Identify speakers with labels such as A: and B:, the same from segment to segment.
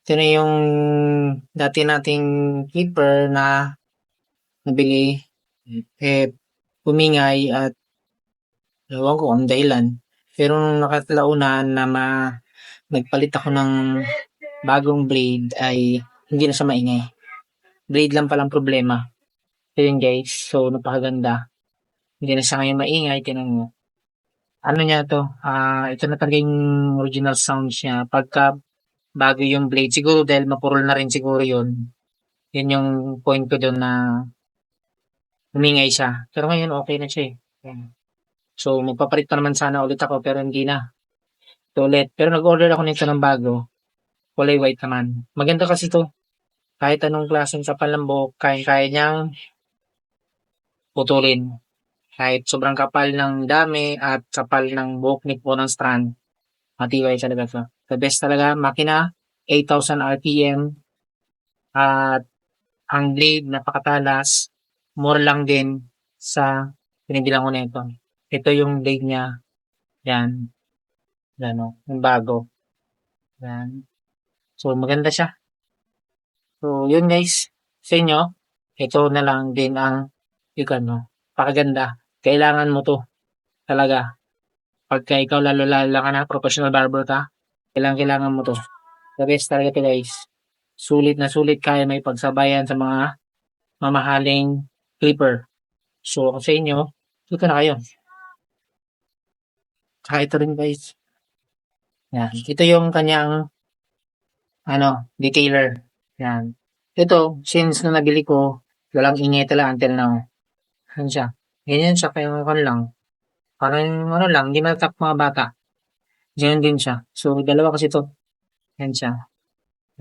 A: Ito na yung dati nating clipper na nabili. Humingay at ewan ko kung dahilan. Pero nung nagpalit ako ng bagong blade ay hindi na siya maingay. Blade lang palang problema. So yun guys, so napakaganda. Hindi na siya ngayon maingay, tinan mo. Ano niya to, ito na talaga yung original sounds niya. Pagka bago yung blade, siguro dahil mapurol na rin siguro yun. Yun yung point ko doon na humingay siya. Pero ngayon okay na siya eh. Yan. So magpapalit pa naman sana ulit ako pero hindi na. Ito ulit. Pero nag-order ako nito ng bago. Kulay white naman. Maganda kasi to. Kahit anong klaseng kapal ng buhok, kaya niyang putulin. Kahit sobrang kapal ng dami at kapal ng buhok ni po ng strand, matibay talaga to. The best talaga, makina, 8,000 RPM, at ang blade, napakatalas, mura lang din sa pinibilang ko nito. Ito yung blade niya, yan, yan o, yung bago. Yan. So, maganda siya. So, yun guys, sa inyo, ito na lang din ang, yung ano, pakaganda. Kailangan mo to, talaga. Pagka ikaw lalo-lalo ka na, professional barber ka, kailangan mo to. The best talaga ito guys. Sulit na sulit kaya may pagsabayan sa mga mamahaling clipper. So, kung sa inyo, dito na kayo. Tsaka ito rin guys. Yan. Ito yung kanyang, detailer. Yan. Ito, since na nabili ko, walang ingay talaga until now. Yan siya. Ganyan siya, kaya lang. Parang, lang, hindi matatak mga bata. Ganyan din siya. So, dalawa kasi to. Yan siya.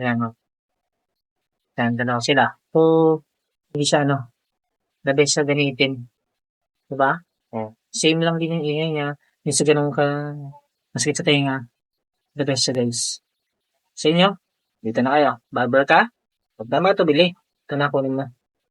A: Ayan, o. Yan, dalawa sila. So, hindi siya, the best sa gamitin. Diba? Oh. Same lang din yung ingay niya. Yung sa ganun ka, masakit sa tenga. The best siya, guys. Sa inyo, dito na kayo. Barber ka? Huwag na ito, bili. Ito na, kunin mo.